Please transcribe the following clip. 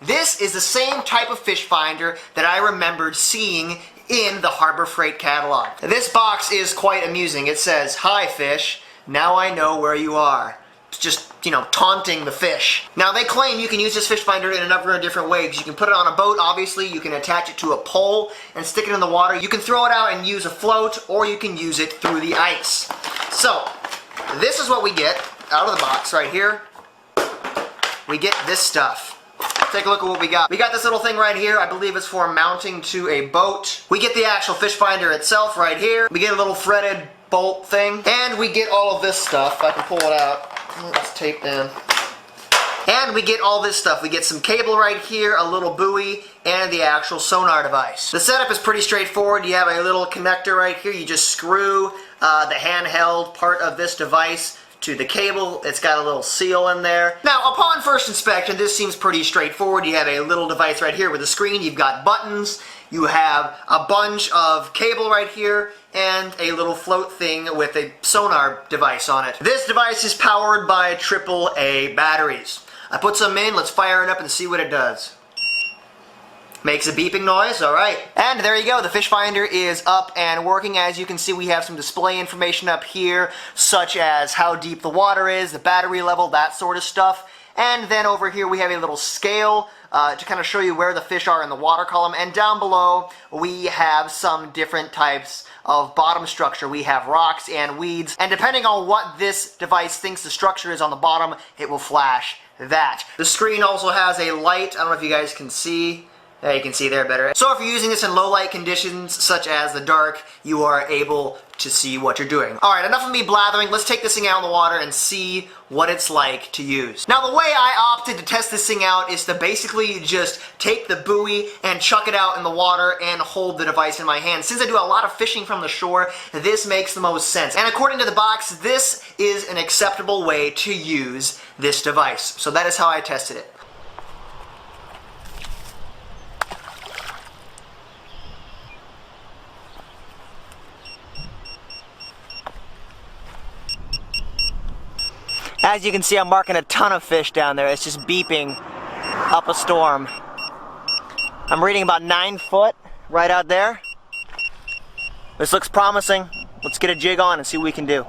This is the same type of fish finder that I remembered seeing in the Harbor Freight catalog. This box is quite amusing. It says, "Hi fish, now I know where you are." It's just, taunting the fish. Now they claim you can use this fish finder in a number of different ways. You can put it on a boat, obviously. You can attach it to a pole and stick it in the water. You can throw it out and use a float, or you can use it through the ice. So, this is what we get out of the box right here. We get this stuff. Take a look at what we got. We got this little thing right here. I believe it's for mounting to a boat. We get the actual fish finder itself right here. We get a little threaded bolt thing. And we get all of this stuff. I can pull it out. It's taped in. And we get all this stuff. We get some cable right here, a little buoy, and the actual sonar device. The setup is pretty straightforward. You have a little connector right here. You just screw the handheld part of this device to the cable. It's got a little seal in there. Now, upon first inspection, this seems pretty straightforward. You have a little device right here with a screen. You've got buttons. You have a bunch of cable right here and a little float thing with a sonar device on it. This device is powered by AAA batteries. I put some in. Let's fire it up and see what it does. Makes a beeping noise, alright. And there you go, the fish finder is up and working. As you can see, we have some display information up here, such as how deep the water is, the battery level, that sort of stuff. And then over here we have a little scale to kind of show you where the fish are in the water column. And down below we have some different types of bottom structure. We have rocks and weeds. And depending on what this device thinks the structure is on the bottom, it will flash that. The screen also has a light. I don't know if you guys can see. Yeah, you can see there better. So if you're using this in low light conditions, such as the dark, you are able to see what you're doing. Alright, enough of me blathering. Let's take this thing out in the water and see what it's like to use. Now, the way I opted to test this thing out is to basically just take the buoy and chuck it out in the water and hold the device in my hand. Since I do a lot of fishing from the shore, this makes the most sense. And according to the box, this is an acceptable way to use this device. So that is how I tested it. As you can see, I'm marking a ton of fish down there. It's just beeping up a storm. I'm reading about 9 foot right out there. This looks promising. Let's get a jig on and see what we can do.